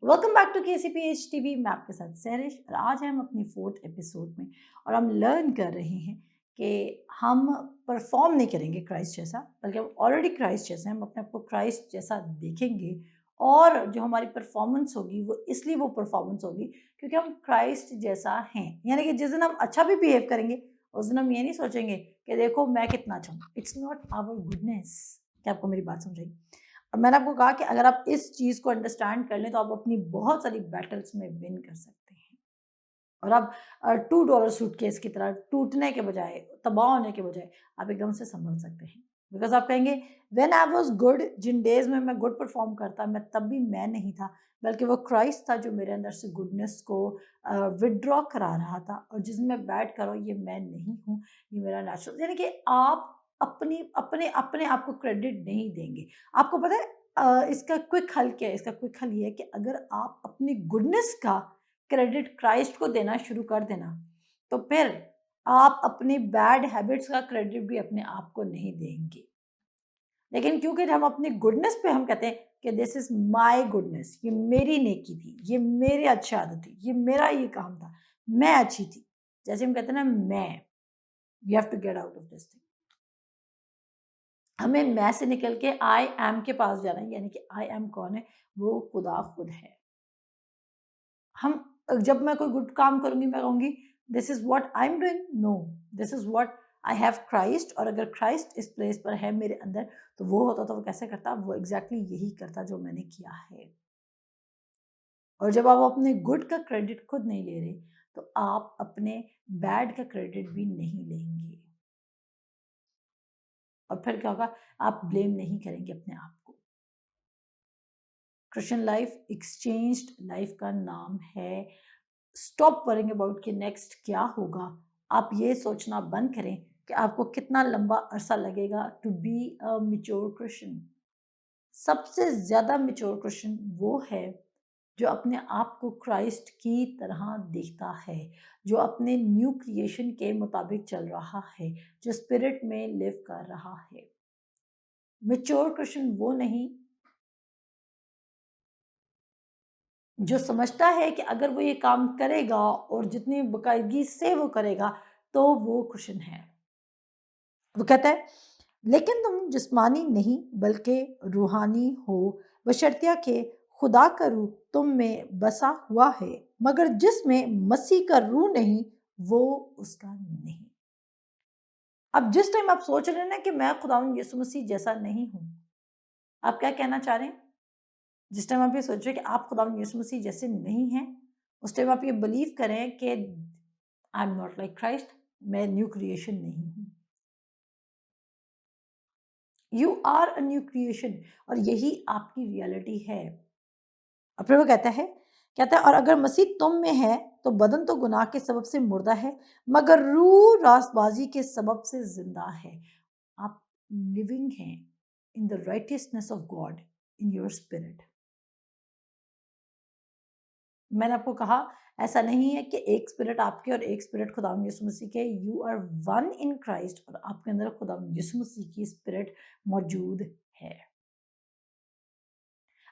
Welcome back to KCPH TV. मैं आपके साथ सहरिश और आज हम अपनी 4th एपिसोड में और हम लर्न कर रहे हैं कि हम परफॉर्म नहीं करेंगे क्राइस्ट जैसा, बल्कि हम ऑलरेडी क्राइस्ट जैसे हैं। हम अपने आप को क्राइस्ट जैसा देखेंगे और जो हमारी परफॉर्मेंस होगी वो इसलिए वो परफॉर्मेंस होगी क्योंकि हम क्राइस्ट जैसा हैं। यानी कि जिस दिन हम अच्छा भी बिहेव करेंगे उस दिन हम ये नहीं सोचेंगे कि देखो मैं कितना अच्छा हूँ। It's not our goodness. क्या आपको मेरी बात समझ आई? और मैंने आपको कहा कि अगर आप इस चीज़ को अंडरस्टैंड कर लें तो आप अपनी बहुत सारी बैटल्स में विन कर सकते हैं। और आप $2 सूटकेस की तरह टूटने के बजाय, तबाह होने के बजाय आप एकदम से संभल सकते हैं। बिकॉज़ आप कहेंगे व्हेन आई वाज़ गुड, जिन डेज़ में मैं गुड परफ़ॉर्म करता, मैं तब भी मैं नहीं था, बल्कि वो क्राइस्ट था जो मेरे अंदर से गुडनेस को विथड्रॉ करा रहा था। और जिसमें मैं बैठ कर हूँ ये मैं नहीं हूँ, ये मेरा नेचुरल। यानी कि आप अपनी अपने अपने आप को क्रेडिट नहीं देंगे। आपको पता है इसका क्विक हल क्या है? इसका क्विक हल ये है कि अगर आप अपनी गुडनेस का क्रेडिट क्राइस्ट को देना शुरू कर देना, तो फिर आप अपनी बैड हैबिट्स का क्रेडिट भी अपने आप को नहीं देंगे। लेकिन क्योंकि हम अपनी गुडनेस पे हम कहते हैं कि दिस इज माय गुडनेस, ये मेरी नेकी थी, ये मेरी अच्छी आदत थी, ये मेरा ये काम था, मैं अच्छी थी। जैसे हम कहते हैं ना मैं, we have to get out of this thing. हमें मैं से निकल के आई एम के पास जाना है। यानी कि आई एम कौन है? वो खुदा खुद है। हम जब मैं कोई गुड काम करूँगी मैं कहूँगी this is what I am doing, no, this is what I have Christ. और अगर क्राइस्ट इस प्लेस पर है मेरे अंदर, तो वो होता तो वो कैसे करता? वो एग्ज़ैक्टली यही करता जो मैंने किया है। और जब आप अपने गुड का क्रेडिट खुद नहीं ले रहे, तो आप अपने बैड का क्रेडिट भी नहीं लेंगे। और फिर क्या होगा? आप ब्लेम नहीं करेंगे अपने आप को। क्रिश्चियन लाइफ एक्सचेंज्ड लाइफ का नाम है। स्टॉप वरिंग अबाउट कि नेक्स्ट क्या होगा। आप ये सोचना बंद करें कि आपको कितना लंबा अरसा लगेगा to be a mature Christian. सबसे ज़्यादा मैच्योर क्रिश्चियन वो है जो अपने आप को क्राइस्ट की तरह देखता है, जो अपने न्यू क्रिएशन के मुताबिक चल रहा है, जो स्पिरिट में लिव कर रहा है। मैच्योर क्रिश्चियन वो नहीं जो समझता है कि अगर वो ये काम करेगा और जितनी बाकायदगी से वो करेगा तो वो क्रिश्चियन है। वो कहता है लेकिन तुम जिस्मानी नहीं बल्कि रूहानी हो, बशर्तिया के खुदा का रूह तुम में बसा हुआ है, मगर जिसमें मसीह का रूह नहीं वो उसका नहीं। अब जिस टाइम आप सोच रहे हैं ना कि मैं खुदावंद यीशु मसीह जैसा नहीं हूं, आप क्या कहना चाह रहे हैं? जिस टाइम आप ये सोच रहे हैं कि आप खुदावंद यीशु मसीह जैसे नहीं हैं, उस टाइम आप ये बिलीव करें कि I am not like Christ, मैं न्यू क्रिएशन नहीं हूं। You are a new creation और यही आपकी रियलिटी है। और फिर वो कहता है और अगर मसीह तुम में है तो बदन तो गुनाह के सबब से मुर्दा है, मगर रूह रास्तबाजी के सबब से जिंदा है। आप लिविंग हैं in the righteousness of God in your spirit. मैंने आपको कहा ऐसा नहीं है कि एक स्पिरिट आपके और एक स्पिरिट खुदावंद यीशु मसीह के। You are one in Christ और आपके अंदर खुदावंद यीशु मसीह की स्पिरिट मौजूद है।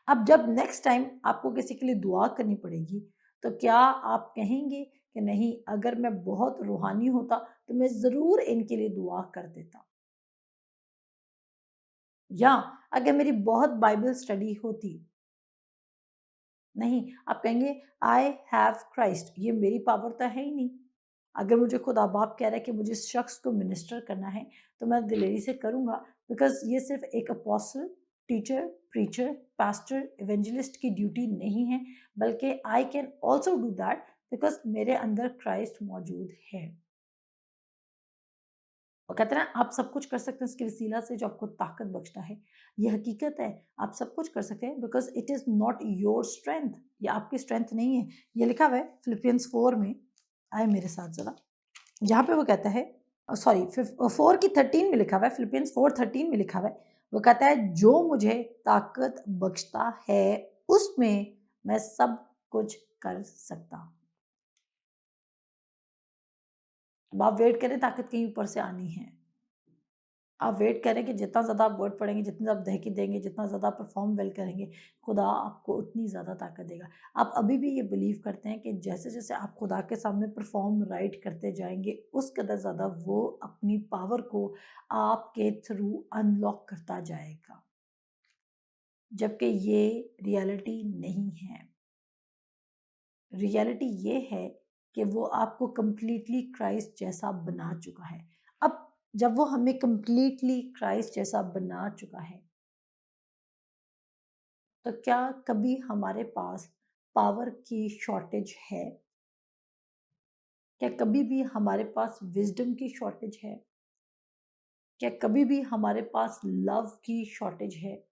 अब जब नेक्स्ट टाइम आपको किसी के लिए दुआ करनी पड़ेगी, तो क्या आप कहेंगे कि नहीं, अगर मैं बहुत रूहानी होता तो मैं ज़रूर इनके लिए दुआ कर देता, या अगर मेरी बहुत बाइबल स्टडी होती। नहीं, आप कहेंगे आई हैव क्राइस्ट, ये मेरी पावर तो है ही नहीं। अगर मुझे खुदा बाप कह रहा है कि मुझे इस शख्स को मिनिस्टर करना है तो मैं दिलेरी से करूँगा, बिकॉज़ ये सिर्फ एक apostle, teacher, preacher, pastor, evangelist की ड्यूटी नहीं है, बल्कि I can also do that because मेरे अंदर क्राइस्ट मौजूद है। और कहते हैं ना आप सब कुछ कर सकते हैं उसकी वसीला से जो आपको ताकत बख्शता है। ये हकीकत है, आप सब कुछ कर सकते हैं because it is not your strength, ये आपकी स्ट्रेंथ नहीं है। ये लिखा हुआ है फिलिपियंस 4 में, आए मेरे साथ ज़रा। जहाँ पे वो कहता है सॉरी 4 की 13 में लिखा हुआ है, फिलिपियंस 4:13 में लिखा हुआ है, वो कहता है जो मुझे ताकत बख्शता है उसमें मैं सब कुछ कर सकता हूँ। अब आप वेट करें, ताकत कहीं ऊपर से आनी है। आप वेट करें कि जितना ज़्यादा आप वर्ड पढ़ेंगे, जितनी ज़्यादा दहकी देंगे, जितना ज़्यादा परफॉर्म वेल करेंगे, खुदा आपको उतनी ज़्यादा ताकत देगा। आप अभी भी ये बिलीव करते हैं कि जैसे-जैसे आप खुदा के सामने परफॉर्म राइट करते जाएँगे, उस कदर ज़्यादा वो अपनी पावर को आपके थ्रू अनलॉक करता जाएगा। जबकि ये रियलिटी नहीं है। रियलिटी ये है कि वो आपको कंप्लीटली क्राइस्ट जैसा बना चुका है। अब जब वो हमें कंप्लीटली क्राइस्ट जैसा बना चुका है, तो क्या कभी हमारे पास पावर की शॉर्टेज है? क्या कभी भी हमारे पास विज़डम की शॉर्टेज है? क्या कभी भी हमारे पास लव की शॉर्टेज है?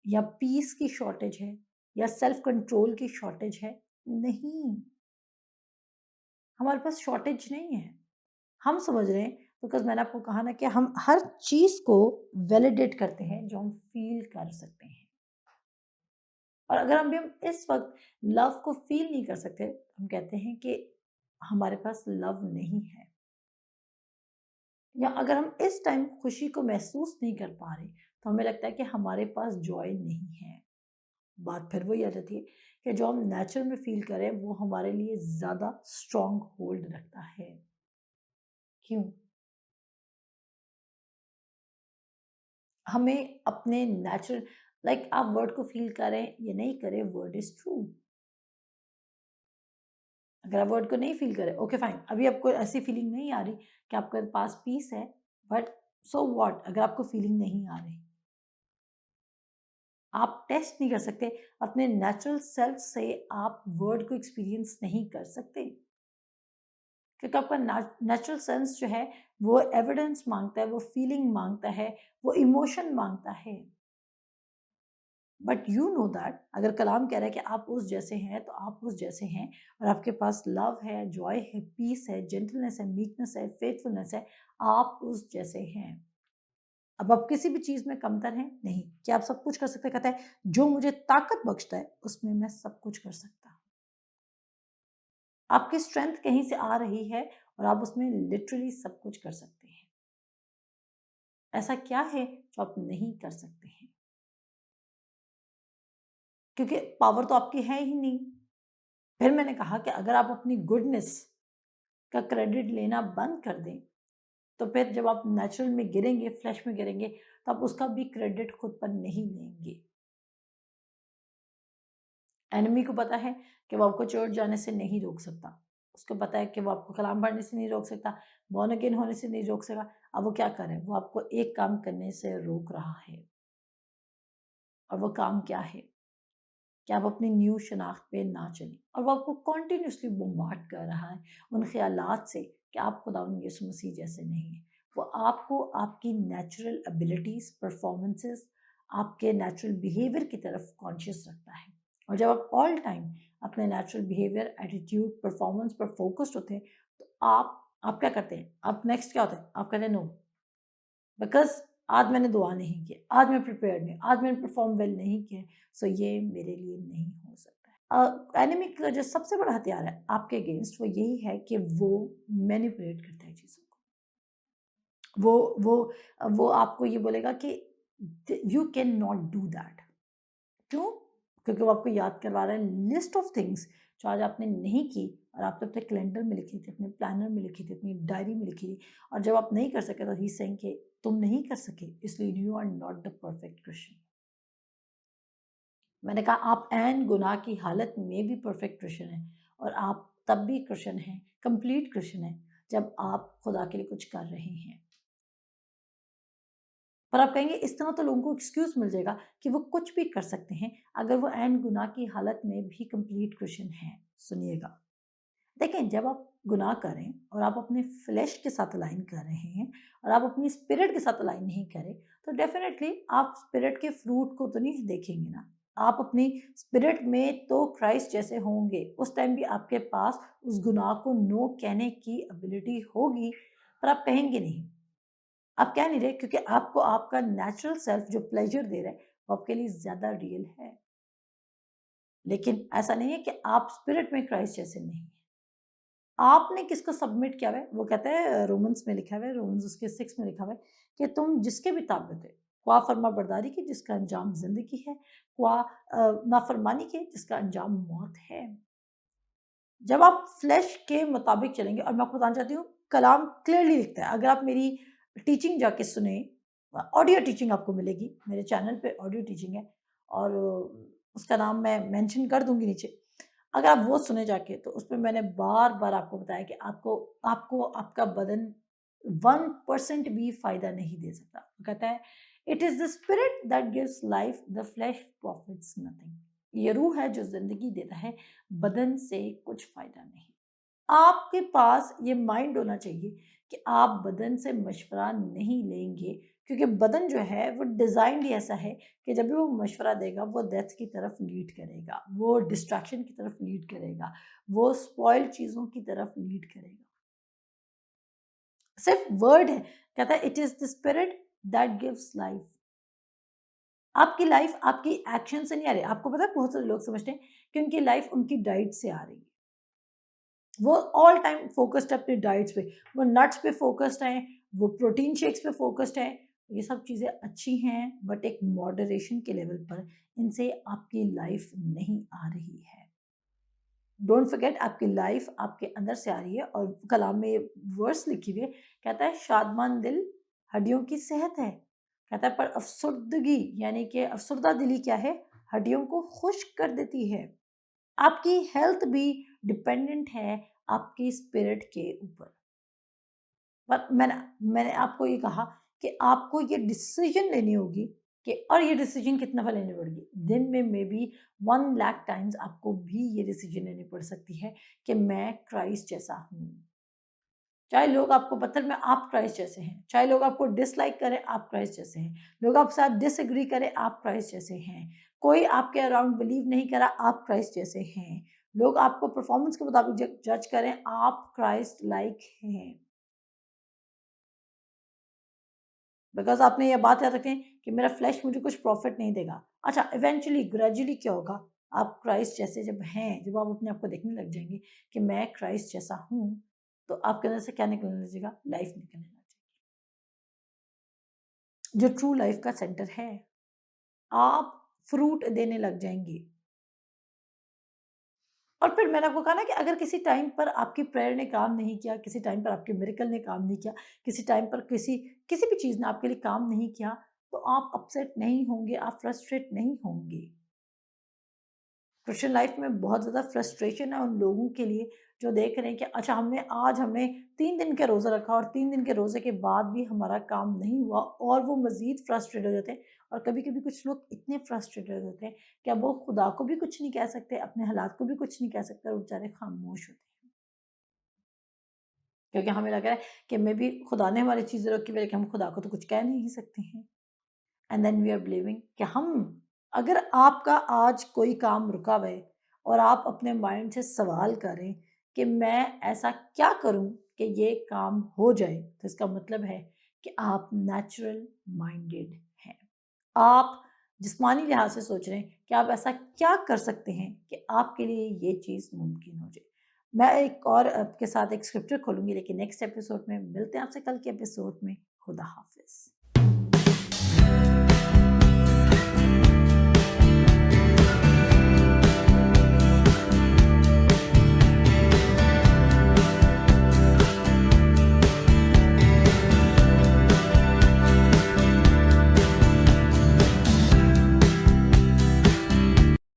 या पीस की शॉर्टेज है? या सेल्फ कंट्रोल की शॉर्टेज है? नहीं, हमारे पास शॉर्टेज नहीं है। हम समझ रहे हैं बिकॉज़ मैंने आपको कहा ना कि हम हर चीज़ को वैलिडेट करते हैं जो हम फ़ील कर सकते हैं। और अगर हम इस वक़्त लव को फ़ील नहीं कर सकते, हम कहते हैं कि हमारे पास लव नहीं है। या अगर हम इस टाइम खुशी को महसूस नहीं कर पा रहे, तो हमें लगता है कि हमारे पास जॉय नहीं है। बात फिर वही आ जाती है कि जो हम नेचर में फ़ील करें, वो हमारे लिए ज़्यादा स्ट्रॉन्ग होल्ड रखता है। क्यों? हमें अपने नेचुरल लाइक आप वर्ड को फ़ील करें या नहीं करें, वर्ड इज़ ट्रू। अगर आप वर्ड को नहीं फ़ील करें, ओके फाइन, अभी आपको ऐसी फीलिंग नहीं आ रही कि आपके पास पीस है, बट सो व्हाट अगर आपको फीलिंग नहीं आ रही? आप टेस्ट नहीं कर सकते, अपने नेचुरल सेल्फ से आप वर्ड को एक्सपीरियंस नहीं कर सकते, क्योंकि आपका नेचुरल सेंस जो है, वो एविडेंस माँगता है, वो फीलिंग माँगता है, वो इमोशन माँगता है। बट यू नो दैट अगर कलाम कह रहा है कि आप उस जैसे हैं, तो आप उस जैसे हैं और आपके पास लव है, जॉय है, पीस है, जेंटलनेस है, मीकनेस है, फेथफुलनेस है, आप उस जैसे हैं। अब आप किसी भी चीज़ में कमतर हैं? नहीं। क्या आप सब कुछ कर सकते हैं? कहता है, जो मुझे ताकत बख्शता है, उसमें मैं सब कुछ कर सकता हूँ। आपकी स्ट्रेंथ कहीं से आ रही है और आप उसमें लिटरली सब कुछ कर सकते हैं। ऐसा क्या है जो आप नहीं कर सकते हैं? क्योंकि पावर तो आपकी है ही नहीं। फिर मैंने कहा कि अगर आप अपनी गुडनेस का क्रेडिट लेना बंद कर दें, तो फिर जब आप नेचुरल में गिरेंगे, फ्लेश में गिरेंगे, तो आप उसका भी क्रेडिट खुद पर नहीं लेंगे। एनिमी को पता है कि वो आपको चर्च जाने से नहीं रोक सकता। उसको पता है कि वो आपको कलाम पढ़ने से नहीं रोक सकता, बॉर्न अगेन होने से नहीं रोक सका। अब वो क्या करे? वो आपको एक काम करने से रोक रहा है और वो काम क्या है? कि आप अपनी न्यू शनाख्त पे ना चलें और वो आपको कंटिन्यूअसली बॉम्बार्ड कर रहा है उन ख़यालात से कि आप खुदावंद यीशु मसीह जैसे नहीं हैं। वो आपको आपकी नेचुरल एबिलिटीज़, परफॉर्मेंसेस, आपके नेचुरल बिहेवियर की तरफ कॉन्शियस रखता है। और जब आप ऑल टाइम अपने नेचुरल बिहेवियर, एटीट्यूड, परफॉर्मेंस पर फोकस्ड होते हैं, तो आप क्या करते हैं? आप नेक्स्ट क्या होता है? आप कहते हैं नो, बिकॉज़ आज मैंने दुआ नहीं की, आज मैं प्रिपेयर्ड नहीं, आज मैंने परफॉर्म वेल नहीं किया, सो ये मेरे लिए नहीं हो सकता है। एनिमी का जो सबसे बड़ा हथियार है आपके अगेंस्ट, वो यही है कि वो मैनिपुलेट करता है चीज़ों को। वो वो वो आपको ये बोलेगा कि you can not do that. क्यों? क्योंकि वो आपको याद करवा रहा है लिस्ट ऑफ थिंग्स जो आज आपने नहीं की और आपने अपने कैलेंडर में लिखी थी, अपने प्लानर में लिखी थी, अपनी डायरी में लिखी थी और जब आप नहीं कर सके तो ही सेइंग कि तुम नहीं कर सके इसलिए you are not the perfect Christian. मैंने कहा आप ऐन गुनाह की हालत में भी परफेक्ट क्रिश्चियन हैं और आप तब भी क्रिश्चियन हैं, कंप्लीट क्रिश्चियन हैं जब आप खुदा के लिए कुछ कर रहे हैं। पर आप कहेंगे इस तरह तो लोगों को एक्सक्यूज़ मिल जाएगा कि वो कुछ भी कर सकते हैं अगर वो ऐन गुनाह की हालत में भी कंप्लीट क्रिश्चियन हैं। सुनिएगा, देखें जब आप गुनाह करें और आप अपने फ्लेश के साथ अलाइन कर रहे हैं और आप अपनी स्पिरिट के साथ अलाइन नहीं करें, तो डेफिनेटली आप स्पिरिट के फ्रूट को तो नहीं देखेंगे ना। आप अपनी स्पिरिट में तो क्राइस्ट जैसे होंगे, उस टाइम भी आपके पास उस गुनाह को नो कहने की एबिलिटी होगी, पर आप कहेंगे नहीं। आप कह नहीं रहे क्योंकि आपको आपका नेचुरल सेल्फ जो प्लेज़र दे रहा है, वो आपके लिए ज़्यादा रियल है। लेकिन ऐसा नहीं है कि आप स्पिरिट में क्राइस्ट जैसे नहीं हैं। आपने किसको सबमिट किया हुआ है? वो कहता है रोमन्स में लिखा हुआ है, रोमन्स उसके 6 में लिखा हुआ है कि तुम जिसके भी ताबे थे, ख्वाह फर्माबरदारी की जिसका अंजाम ज़िंदगी है, ख्वाह नाफरमानी की जिसका अंजाम मौत है। जब आप फ्लैश के मुताबिक चलेंगे, और मैं आपको बताना चाहती हूँ कलाम क्लियरली लिखता है, अगर आप मेरी टीचिंग जाके सुने, ऑडियो टीचिंग आपको मिलेगी, मेरे चैनल पे ऑडियो टीचिंग है और उसका नाम मैं मेंशन कर दूँगी नीचे। अगर आप वो सुने जाके तो उसमें मैंने बार-बार आपको बताया कि आपको आपको आपका बदन 1% भी फ़ायदा नहीं दे सकता। वो कहता है it is the spirit that gives life, the flesh profits nothing. ये रूह है जो ज़िंदगी देता है, बदन से कुछ फ़ायदा नहीं। आपके पास ये माइंड होना चाहिए कि आप बदन से मशवरा नहीं लेंगे, क्योंकि बदन जो है वो डिज़ाइंड ही ऐसा है कि जब भी वो मशवरा देगा वो डेथ की तरफ लीड करेगा, वो डिस्ट्रैक्शन की तरफ लीड करेगा, वो स्पॉइल्ड चीज़ों की तरफ लीड करेगा। सिर्फ वर्ड है, कहता है it is the spirit that gives life. आपकी लाइफ आपकी एक्शन से नहीं आ रही। आपको पता है बहुत सारे लोग समझते हैं कि उनकी लाइफ उनकी डाइट से आ रही है। वो ऑल टाइम फोकस्ड है अपनी डाइट्स पे, वो नट्स पे फोकस्ड हैं, वो प्रोटीन शेक्स पे फोकस्ड है। ये सब चीज़ें अच्छी हैं बट एक मॉडरेशन के लेवल पर, इनसे आपकी लाइफ नहीं आ रही है। डोंट फॉरगेट आपकी लाइफ आपके अंदर से आ रही है, और कलाम में वर्स लिखी हुई है, कहता है शादमान दिल हड्डियों की सेहत है। कहता है पर अफसुर्दगी यानी कि अफसुर्दा दिली क्या है, हड्डियों को खुश्क कर देती है। आपकी हेल्थ भी डिपेंडेंट है आपकी स्पिरिट के ऊपर। पर मैंने मैंने आपको ये कहा कि आपको ये डिसीजन लेनी होगी कि, और ये डिसीजन कितना बार लेनी पड़ेगी दिन में, मे बी 1 लाख टाइम्स आपको भी ये डिसीजन लेनी पड़ सकती है कि मैं क्राइस्ट जैसा हूँ। चाहे लोग आपको पत्थर में, आप क्राइस्ट जैसे हैं। चाहे लोग आपको डिसलाइक करें, आप क्राइस्ट जैसे हैं। लोग आपके साथ डिसएग्री करें, आप क्राइस्ट जैसे हैं। कोई आपके अराउंड बिलीव नहीं करा, आप क्राइस्ट जैसे हैं। लोग आपको परफॉर्मेंस के मुताबिक जज करें, आप क्राइस्ट लाइक हैं। बिकॉज़ आपने ये बात याद रखें कि मेरा फ्लेश मुझे कुछ प्रॉफ़िट नहीं देगा। अच्छा, इवेंचुअली ग्रेजुअली क्या होगा? आप क्राइस्ट जैसे जब हैं, जब आप अपने आप को देखने लग जाएँगे कि मैं क्राइस्ट जैसा हूँ, तो आपके अंदर से क्या निकलने लगेगा? लाइफ़ निकलने लग जाएगी। जो ट्रू लाइफ़ का सेंटर है, आप फ्रूट देने लग जाएँगे। और फिर मैंने आपको कहा ना कि अगर किसी टाइम पर आपकी प्रेयर ने काम नहीं किया, किसी टाइम पर आपके मिरेकल ने काम नहीं किया, किसी टाइम पर किसी किसी भी चीज़ ने आपके लिए काम नहीं किया, तो आप अपसेट नहीं होंगे, आप फ्रस्ट्रेट नहीं होंगे। क्रिश्चियन लाइफ में बहुत ज़्यादा फ्रस्ट्रेशन है उन लोगों के लिए जो देख रहे हैं कि अच्छा, हमने 3 दिन का रोज़ा रखा और 3 दिन के रोज़े के बाद भी हमारा काम नहीं हुआ, और वो मज़ीद फ्रस्ट्रेट हो जाते हैं। और कभी-कभी कुछ लोग इतने फ्रस्ट्रेटेड होते हैं कि अब वो खुदा को भी कुछ नहीं कह सकते, अपने हालात को भी कुछ नहीं कह सकते, और वो बेचारे खामोश होते हैं। क्योंकि हमें लग रहा है कि मेबी खुदा ने हमारी चीज़ें रोकी हुई है, लेकिन हम खुदा को तो कुछ कह नहीं सकते हैं। And then we are believing कि हम, अगर आपका आज कोई काम रुका हुआ है और आप अपने माइंड से सवाल करें कि मैं ऐसा क्या करूं कि ये काम हो जाए, तो इसका मतलब है कि आप नेचुरल माइंडेड हैं। आप जिस्मानी लिहाज से सोच रहे हैं कि आप ऐसा क्या कर सकते हैं कि आपके लिए ये चीज़ मुमकिन हो जाए। मैं एक और आपके साथ एक स्क्रिप्चर खोलूंगी, लेकिन नेक्स्ट एपिसोड में मिलते हैं आपसे कल के एपिसोड में। खुदा हाफिज।